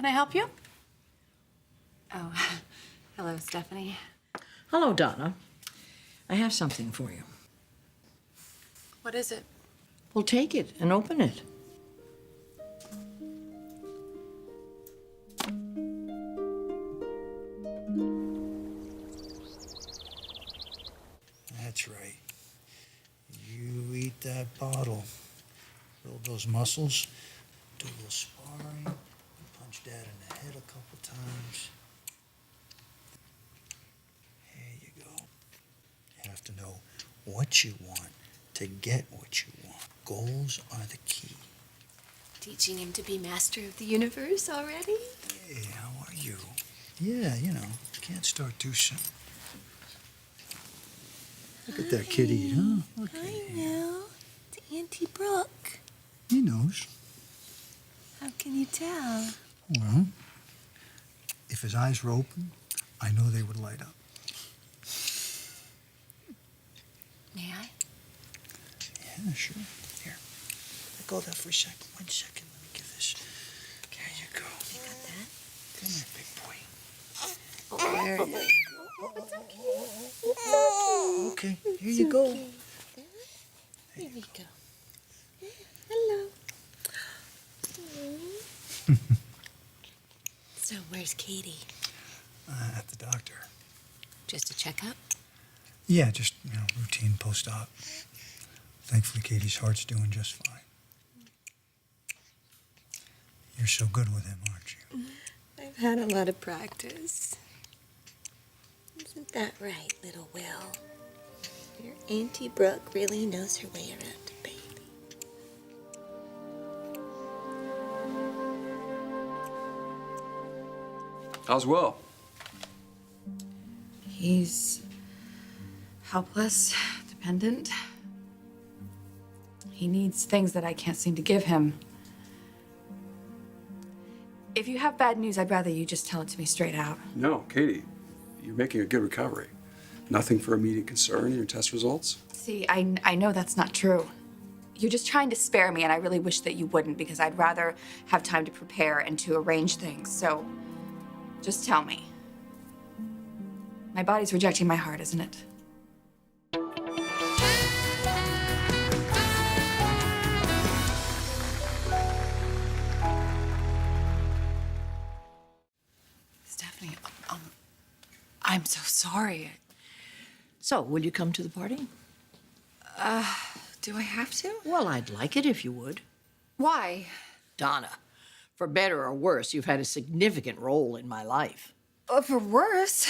Can I help you? Oh, hello, Stephanie. Hello, Donna. I have something for you. What is it? Well, take it and open it. That's right. You eat that bottle. Build those muscles. Do a little sparring. Punch Dad in the head a couple times. There you go. You have to know what you want to get what you want. Goals are the key. Teaching him to be master of the universe already? Hey, how are you? Yeah, you know, can't start too soon. Look at that kitty, huh? Okay. I know. It's Auntie Brooke. He knows. How can you tell? Well, if his eyes were open, I know they would light up. May I? Yeah, sure. Here. Let go of that for a second. 1 second. Let me give this. There you go. You got that? Come here, big boy. Oh, there it is. It's okay. Okay, here you go. Okay. Here we go. Hello. So, where's Katie? At the doctor. Just a checkup? Yeah, just, routine post-op. Thankfully, Katie's heart's doing just fine. You're so good with him, aren't you? I've had a lot of practice. Isn't that right, little Will? Your Auntie Brooke really knows her way around a baby. How's Will? He's helpless, dependent. He needs things that I can't seem to give him. If you have bad news, I'd rather you just tell it to me straight out. No, Katie, you're making a good recovery. Nothing for immediate concern in your test results? See, I know that's not true. You're just trying to spare me, and I really wish that you wouldn't, because I'd rather have time to prepare and to arrange things. So, just tell me. My body's rejecting my heart, isn't it? Stephanie, I'm so sorry. So, will you come to the party? Do I have to? Well, I'd like it if you would. Why? Donna, for better or worse, you've had a significant role in my life. For worse,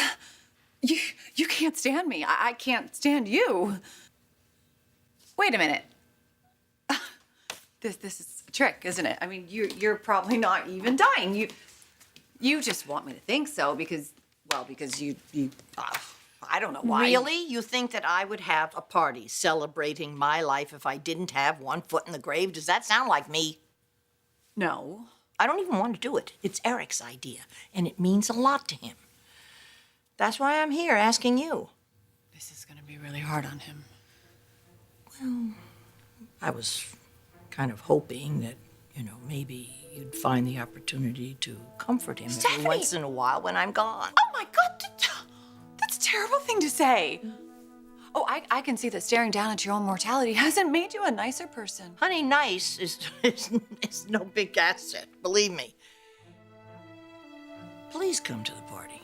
you can't stand me. I can't stand you. Wait a minute. This is a trick, isn't it? I mean, you're probably not even dying. You just want me to think so because you I don't know why. Really? You think that I would have a party celebrating my life if I didn't have one foot in the grave? Does that sound like me? No. I don't even want to do it. It's Eric's idea, and it means a lot to him. That's why I'm here asking you. This is gonna be really hard on him. Well, I was kind of hoping that, maybe you'd find the opportunity to comfort him Stephanie! every once in a while when I'm gone. Oh my God, that's a terrible thing to say. Oh, I can see that staring down at your own mortality hasn't made you a nicer person. Honey, nice is no big asset, believe me. Please come to the party.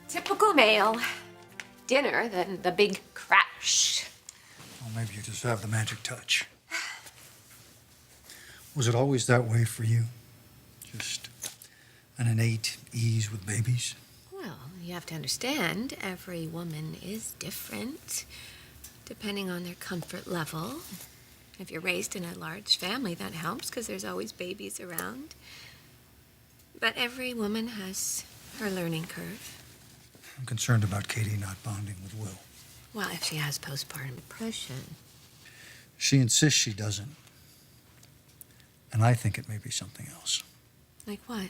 Typical male. Dinner, then the big crash. Well, maybe you just have the magic touch. Was it always that way for you? Just an innate ease with babies? Well, you have to understand, every woman is different, depending on their comfort level. If you're raised in a large family, that helps, because there's always babies around. But every woman has her learning curve. I'm concerned about Katie not bonding with Will. Well, if she has postpartum depression. She insists she doesn't. And I think it may be something else. Like what?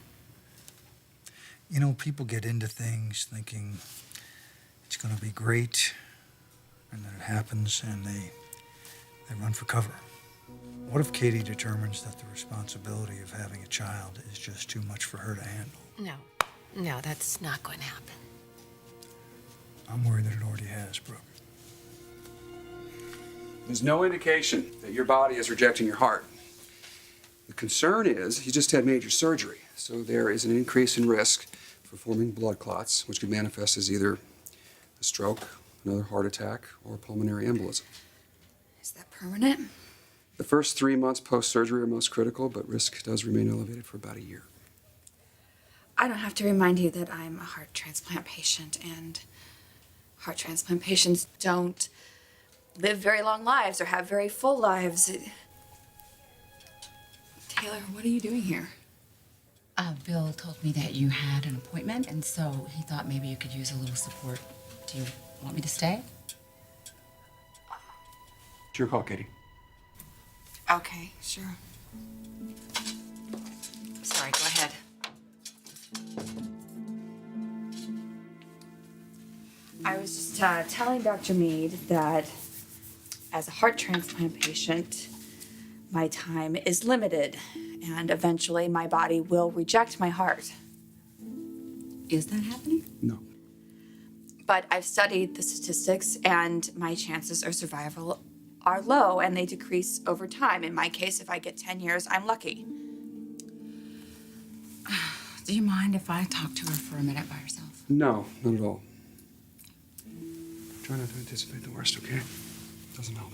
People get into things thinking it's going to be great, and then it happens, and they They run for cover. What if Katie determines that the responsibility of having a child is just too much for her to handle? No, that's not going to happen. I'm worried that it already has, Brooke. There's no indication that your body is rejecting your heart. The concern is you just had major surgery, so there is an increase in risk for forming blood clots, which could manifest as either a stroke, another heart attack, or pulmonary embolism. Is that permanent? The first 3 months post-surgery are most critical, but risk does remain elevated for about a year. I don't have to remind you that I'm a heart transplant patient, and heart transplant patients don't live very long lives or have very full lives. Taylor, what are you doing here? Bill told me that you had an appointment, and so he thought maybe you could use a little support. Do you want me to stay? It's your call, Katie. Okay, sure. Sorry, go ahead. I was just telling Dr. Meade that as a heart transplant patient, my time is limited, and eventually my body will reject my heart. Is that happening? No. But I've studied the statistics, and my chances of survival are low, and they decrease over time. In my case, if I get 10 years, I'm lucky. Do you mind if I talk to her for a minute by herself? No, not at all. Try not to anticipate the worst, okay? Doesn't help.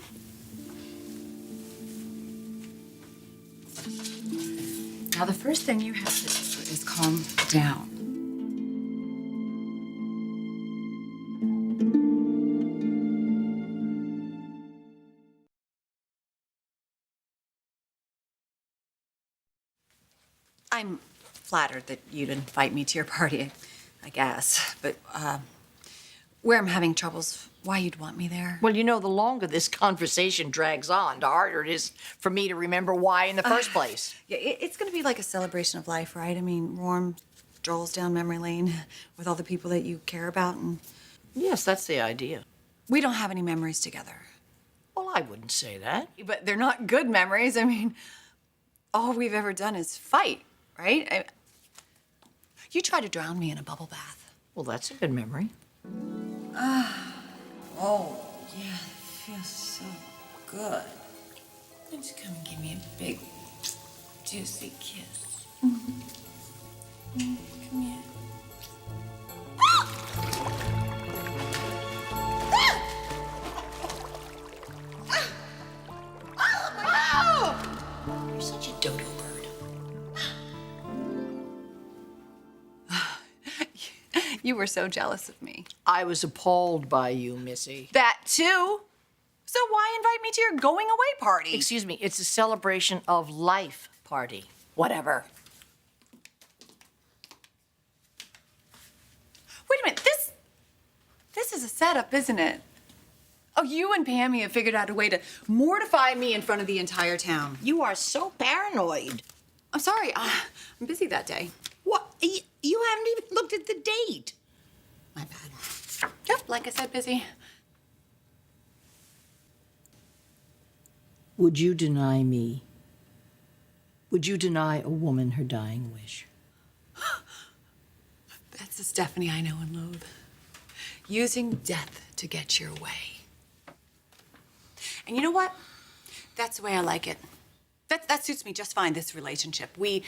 Now, the first thing you have to do is calm down. I'm flattered that you'd invite me to your party, I guess. But where I'm having troubles, why you'd want me there? Well, you know, the longer this conversation drags on, the harder it is for me to remember why in the first place. Yeah, it's going to be like a celebration of life, right? I mean, warm strolls down memory lane with all the people that you care about, and Yes, that's the idea. we don't have any memories together. Well, I wouldn't say that. But they're not good memories. I mean, all we've ever done is fight, right? You tried to drown me in a bubble bath. Well, that's a good memory. Oh, yeah, it feels so good. Just come and give me a big, juicy kiss. Come here. You're such a dodo bird. You were so jealous of me. I was appalled by you, Missy. That too? So why invite me to your going away party? Excuse me, it's a celebration of life party. Whatever. Wait a minute, this is a setup, isn't it? Oh, you and Pammy have figured out a way to mortify me in front of the entire town. You are so paranoid. I'm sorry, I'm busy that day. What? You haven't even looked at the date. My bad. Yep, like I said, busy. Would you deny me? Would you deny a woman her dying wish? That's the Stephanie I know and loathe. Using death to get your way. And you know what? That's the way I like it. That suits me just fine, this relationship. We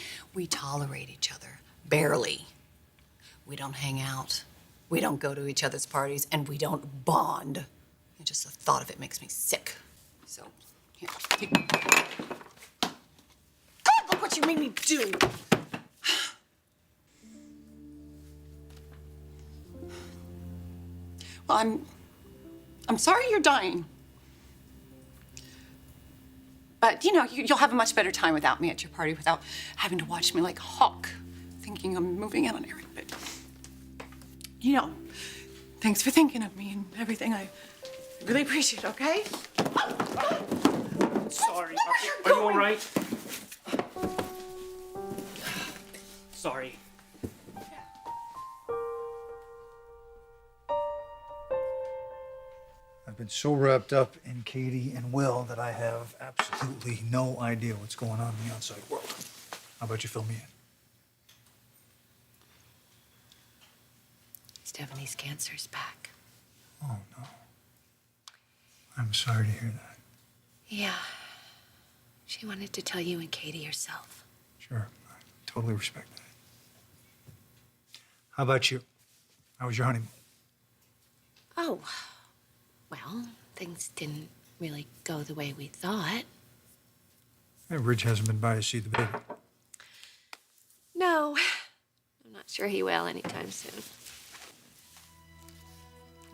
tolerate each other, barely. We don't hang out. We don't go to each other's parties, and we don't bond. And just the thought of it makes me sick. So, here. God, look what you made me do! Well, I'm sorry you're dying. But, you know, you'll have a much better time without me at your party, without having to watch me like a hawk, thinking I'm moving in on Eric. But, you know, thanks for thinking of me and everything. I really appreciate it, okay? Sorry. Are you all right? Sorry. I've been so wrapped up in Katie and Will that I have absolutely no idea what's going on in the outside world. How about you fill me in? Stephanie's cancer's back. Oh, no. I'm sorry to hear that. Yeah. She wanted to tell you and Katie herself. Sure, I totally respect that. How about you? How was your honeymoon? Oh, well, things didn't really go the way we thought. Hey, Ridge hasn't been by to see the baby. No, I'm not sure he will anytime soon.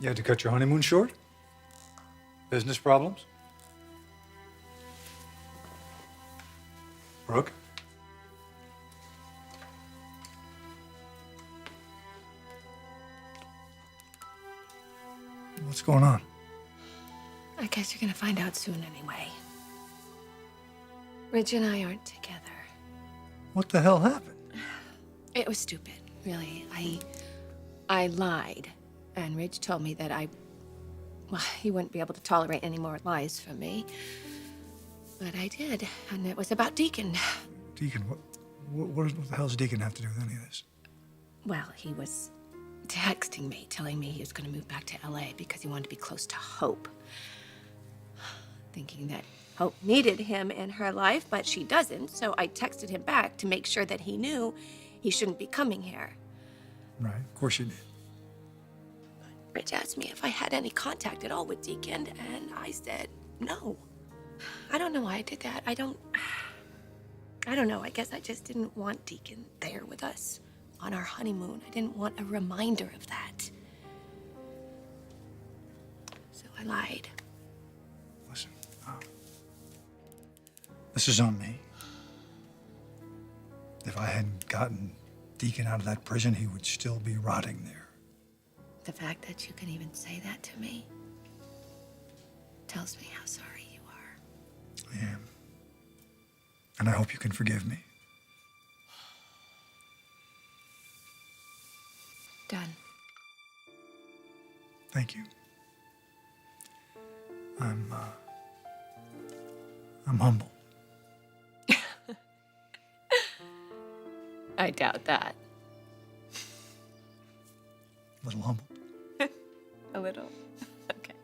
You had to cut your honeymoon short? Business problems? Brooke? What's going on? I guess you're gonna find out soon anyway. Ridge and I aren't together. What the hell happened? It was stupid, really. I lied, and Ridge told me that he wouldn't be able to tolerate any more lies from me. But I did, and it was about Deacon. Deacon, what the hell does Deacon have to do with any of this? Well, he was texting me, telling me he was going to move back to LA because he wanted to be close to Hope. Thinking that Hope needed him in her life, but she doesn't, so I texted him back to make sure that he knew he shouldn't be coming here. Right, of course you did. Rich asked me if I had any contact at all with Deacon, and I said no. I don't know why I did that. I don't know. I guess I just didn't want Deacon there with us on our honeymoon. I didn't want a reminder of that. So I lied. Listen, this is on me. If I hadn't gotten Deacon out of that prison, he would still be rotting there. The fact that you can even say that to me tells me how sorry you are. I am. And I hope you can forgive me. Done. Thank you. I'm humble. I doubt that. A little humble. A little. Okay.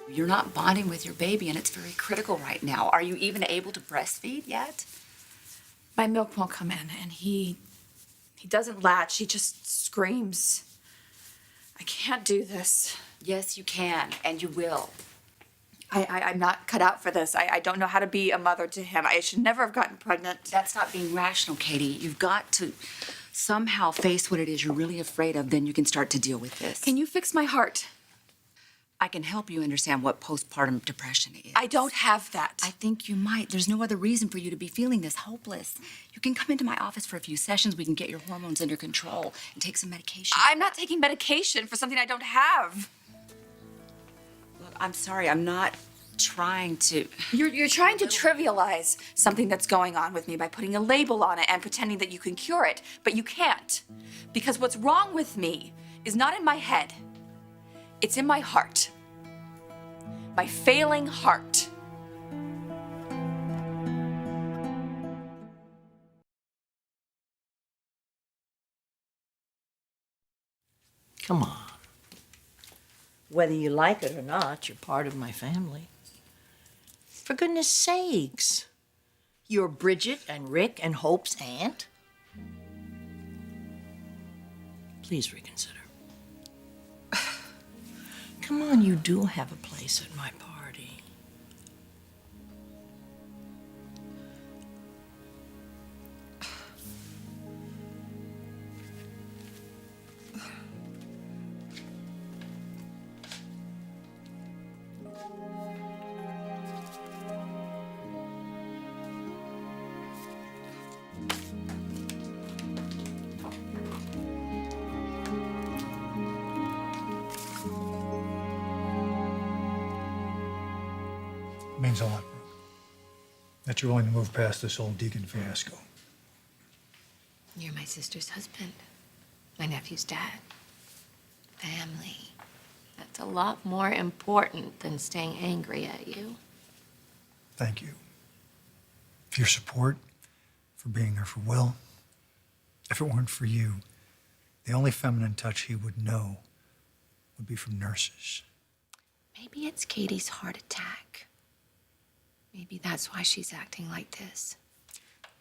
You're not bonding with your baby, and it's very critical right now. Are you even able to breastfeed yet? My milk won't come in, and he doesn't latch. He just screams. I can't do this. Yes, you can, and you will. I'm not cut out for this. I don't know how to be a mother to him. I should never have gotten pregnant. That's not being rational, Katie. You've got to somehow face what it is you're really afraid of, then you can start to deal with this. Can you fix my heart? I can help you understand what postpartum depression is. I don't have that. I think you might. There's no other reason for you to be feeling this hopeless. You can come into my office for a few sessions. We can get your hormones under control and take some medication. I'm not taking medication for something I don't have. Look, I'm sorry. I'm not trying to... You're trying to trivialize something that's going on with me by putting a label on it and pretending that you can cure it, but you can't. Because what's wrong with me is not in my head. It's in my heart. My failing heart. Come on. Whether you like it or not, you're part of my family. For goodness sakes. You're Bridget and Rick and Hope's aunt. Please reconsider. Come on, you do have a place at my party. It means a lot, Brooke, that you're willing to move past this whole Deacon fiasco. You're my sister's husband. My nephew's dad. family. That's a lot more important than staying angry at you. Thank you for your support, for being there for Will. If it weren't for you, the only feminine touch he would know would be from nurses. Maybe it's Katie's heart attack. Maybe that's why she's acting like this.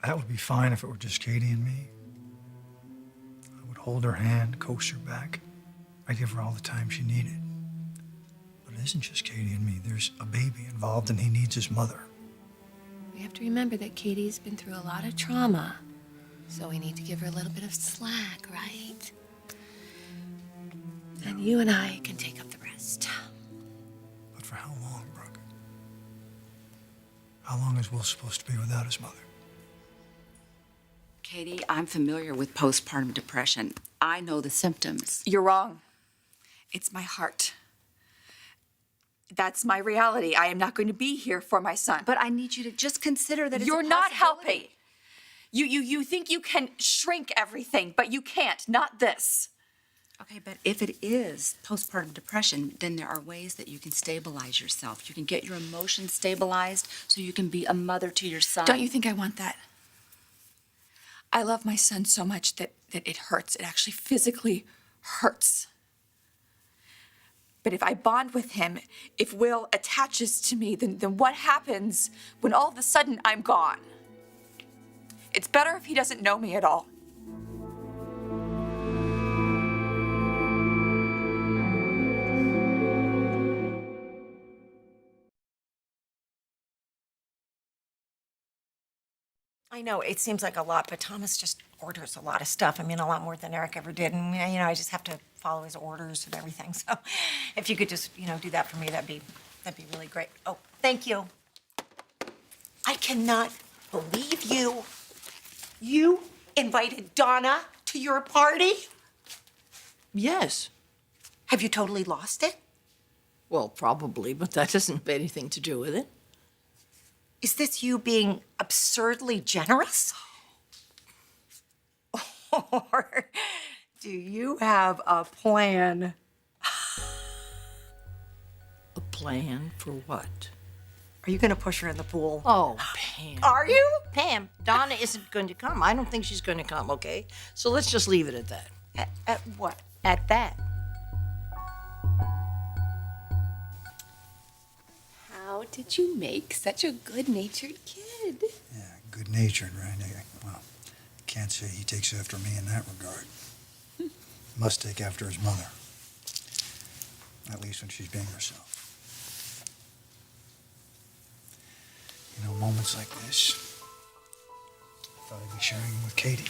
That would be fine if it were just Katie and me. I would hold her hand, coax her back. I'd give her all the time she needed. But it isn't just Katie and me. There's a baby involved, and he needs his mother. We have to remember that Katie's been through a lot of trauma, so we need to give her a little bit of slack, right? And you and I can take up the rest. But for how long, Brooke? How long is Will supposed to be without his mother? Katie, I'm familiar with postpartum depression. I know the symptoms. You're wrong. It's my heart. That's my reality. I am not going to be here for my son. But I need you to just consider that it's You're a not possibility. helping. You think you can shrink everything, but you can't. Not this. Okay, but if it is postpartum depression, then there are ways that you can stabilize yourself. You can get your emotions stabilized so you can be a mother to your son. Don't you think I want that? I love my son so much that it hurts. It actually physically hurts. But if I bond with him, if Will attaches to me, then what happens when all of a sudden I'm gone? It's better if he doesn't know me at all. I know it seems like a lot, but Thomas just orders a lot of stuff. I mean, a lot more than Eric ever did, and I just have to follow his orders and everything. So, if you could just do that for me, that'd be really great. Oh, thank you. I cannot believe you. You invited Donna to your party? Yes. Have you totally lost it? Well, probably, but that doesn't have anything to do with it. Is this you being absurdly generous? Or do you have a plan? A plan for what? Are you going to push her in the pool? Oh, Pam. Are you? Pam, Donna isn't going to come. I don't think she's going to come, okay? So let's just leave it at that. At what? At that. How did you make such a good-natured kid? Yeah, good-natured, right? Well, can't say he takes after me in that regard. Must take after his mother. At least when she's being herself. You know, moments like this, I thought I'd be sharing them with Katie.